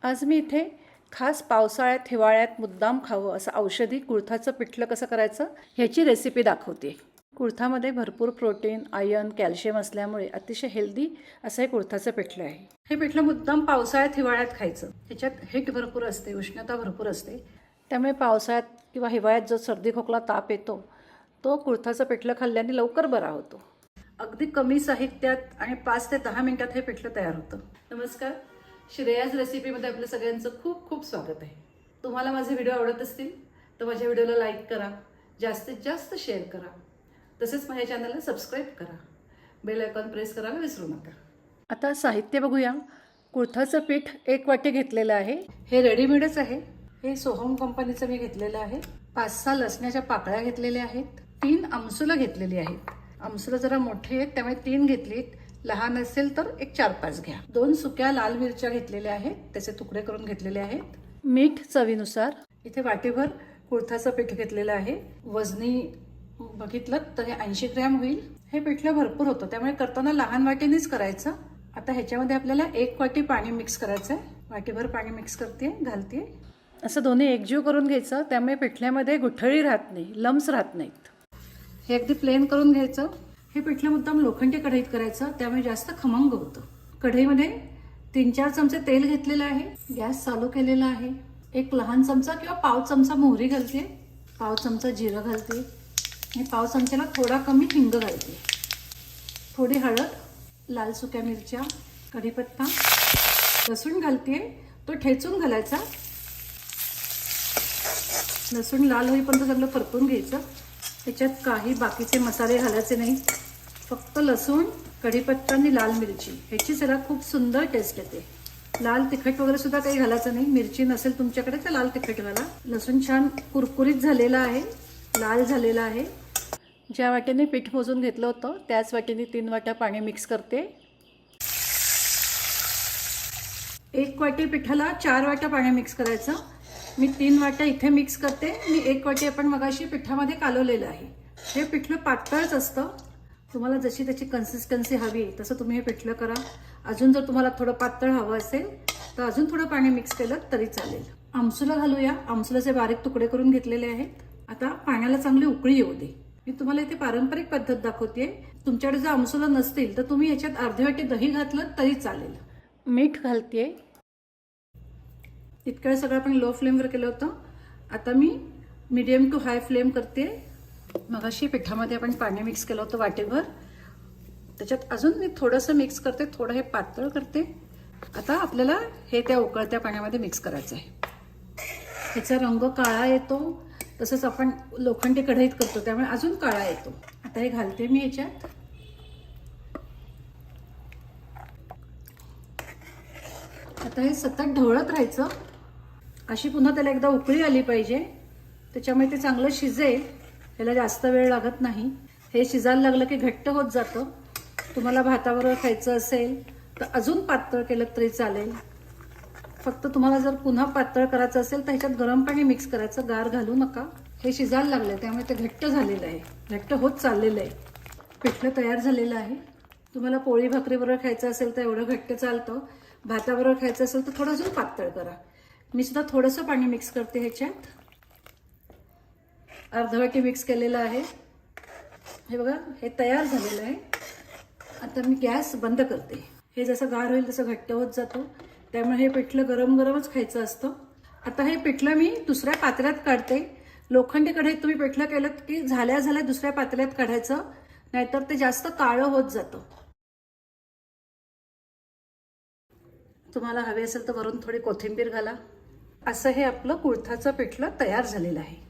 आज मी इथे खास पावसाळ्यात हिवाळ्यात मुद्दाम खावं असं औषधी कुळथाचं पिठलं कसं करायचं ह्याची रेसिपी दाखवते. कुळथामध्ये भरपूर प्रोटीन, आयर्न, कॅल्शियम असल्यामुळे अतिशय हेल्दी असं हे कुळथाचं पिठलं आहे. हे पिठलं मुद्दाम पावसाळ्यात हिवाळ्यात खायचं. ह्याच्यात हिट भरपूर असते, उष्णता भरपूर असते. त्यामुळे पावसाळ्यात किंवा हिवाळ्यात जो सर्दी खोकला ताप येतो तो कुळथाचं पिठलं खाल्ल्याने लवकर बरा होतो. अगदी कमी साहित्यात आणि 5 ते 10 मिनिटात हे पिठलं तयार होतं. नमस्कार, श्रेयाज रेसिपीमध्ये आपलं सगळ्यांचं खूप खूप स्वागत आहे. तुम्हाला माझे व्हिडिओ आवडत असतील तर माझ्या व्हिडिओला लाईक करा, जास्तीत जास्त शेअर करा, तसेच माझ्या चॅनलला सबस्क्राईब करा, बेल आयकॉन प्रेस करायला विसरू नका. आता साहित्य बघूया. कुळथाचं पीठ 1 वाटी घेतलेलं आहे. हे रेडीमेडच आहे. हे सोहम कंपनीचं मी घेतलेलं आहे. 5-6 लसणाच्या पाकळ्या घेतलेल्या आहेत. 3 आमसुलं घेतलेली आहेत. आमसुलं जरा मोठे आहेत त्यामुळे 3 घेतलीत. लहान असेल तर एक 4-5 घ्या. 2 सुक्या लाल मिरच्या घेतलेल्या आहेत, त्याचे तुकडे करून घेतलेले आहेत. मीठ चवीनुसार. इथे वाटीभर कुळथाचं पीठ घेतलेलं आहे. वजनी बघितलं तर हे 80 ग्रॅम होईल. हे पिठलं भरपूर होतं त्यामुळे करताना लहान वाटीनेच करायचं. आता ह्याच्यामध्ये आपल्याला 1 वाटी पाणी मिक्स करायचं आहे. वाटीभर पाणी मिक्स करते, घालते. असं दोन्ही एकजीव करून घ्यायचं, त्यामुळे पिठल्यामध्ये गुठळी राहत नाही, लम्स राहत नाहीत. हे अगदी प्लेन करून घ्यायचं. हे पिठलं मुद्दाम लोखंडी कढईत करायचं, त्यामुळे जास्त खमंग होतं. कढईमध्ये 3-4 चमचे तेल घेतलेलं आहे. गॅस चालू केलेला आहे. 1 लहान चमचा किंवा पाव चमचा मोहरी घालते, पाव चमचा जिरं घालते आणि पाव चमच्याला थोडा कमी हिंग घालते. थोडी हळद, लाल सुक्या मिरच्या, कढीपत्ता, लसूण घालते. तो ठेचून घालायचा. लसूण लाल होईपर्यंत चांगलं परतून घ्यायचं. त्याच्यात काही बाकीचे मसाले घालायचे नाही, फक्त लसूण, कढीपत्ता आणि लाल मिरची ह्याची जरा खूप सुंदर टेस्ट येते. लाल तिखट वगैरे सुद्धा काही घालायचं नाही. मिरची नसेल तुमच्याकडे तर लाल तिखट घाला. लसूण छान कुरकुरीत झालेला आहे, लाल झालेला आहे. ज्या वाटीने पीठ मोजून घेतलं होतं त्याच वाटीने 3 वाट्या पाणी मिक्स करते. 1 वाटी पिठाला 4 वाट्या पाणी मिक्स करायचं. मी 3 वाट्या इथे मिक्स करते. मी 1 वाटी आपण मगाशी पिठामध्ये कालवलेलं आहे. हे पिठलं पातळच असतं. तुम्हाला जशी त्याची कन्सिस्टन्सी हवी तसं तुम्ही हे पिठलं करा. अजून जर तुम्हाला थोडं पातळ हवं असेल तर अजून थोडं पाणी मिक्स केलं तरी चालेल. आमसुलं घालूया. आमसुलाचे बारीक तुकडे करून घेतलेले आहेत. आता पाण्याला चांगली उकळी येऊ दे. मी तुम्हाला इथे पारंपरिक पद्धत दाखवते. तुमच्याकडे जर आमसुलं नसतील तर तुम्ही याच्यात अर्धी वाटी दही घातलं तरी चालेल. मीठ घालते. इतक्या वेळ सगळं आपण लो फ्लेमवर केलं होतं. आता मी मीडियम टू हाय फ्लेम करते. मगाशी पिठामध्ये आपण पाणी मिक्स केलं होतं वाटीभर, त्याच्यात अजून मी थोडंसं मिक्स करते, थोडं हे पातळ करते. आता आपल्याला हे त्या उकळत्या पाण्यामध्ये मिक्स करायचं आहे. ह्याचा रंग काळा येतो, तसंच आपण लोखंडी कढईत करतो त्यामुळे अजून काळा येतो. आता हे घालते मी ह्याच्यात. आता हे सतत ढवळत राहायचं. अशी पुन्हा त्याला एकदा उकळी आली पाहिजे, त्याच्यामुळे ते चांगलं शिजेल. याला जास्त वेळ लागत नाही. हे शिजायला लागलं की घट्ट होत जातं. तुम्हाला भाताबरोबर खायचं असेल तर अजून पातळ केलं तरी चालेल. फक्त तुम्हाला जर पुन्हा पातळ करायचं असेल तर ह्याच्यात गरम पाणी मिक्स करायचं, गार घालू नका. हे शिजायला लागलं त्यामुळे ते घट्ट झालेलं आहे, घट्ट होत चाललेलं आहे. पिठलं तयार झालेलं आहे. तुम्हाला पोळी भाकरीबरोबर खायचं असेल तर एवढं घट्ट चालतं. भाताबरोबर खायचं असेल तर थोडं अजून पातळ करा. मी सुद्धा थोडंसं पाणी मिक्स करते ह्याच्यात. अर्धवाटी मिक्स केलेलं आहे. हे बघा, हे तयार झालेलं आहे. आता मी गॅस बंद करते. हे जसं गार होईल तसं घट्ट होत जातो, त्यामुळे हे पिठलं गरम गरमच खायचं असतं. आता हे पिठलं मी दुसऱ्या पातेल्यात काढते. लोखंडी कढईत तुम्ही पिठलं केलं की झाल्या झाल्या दुसऱ्या पातेल्यात काढायचं, नाहीतर ते जास्त काळं होत जातं. तुम्हाला हवे असेल तर वरून थोडी कोथिंबीर घाला. असं हे आपलं कुळथाचं पिठलं तयार झालेलं आहे.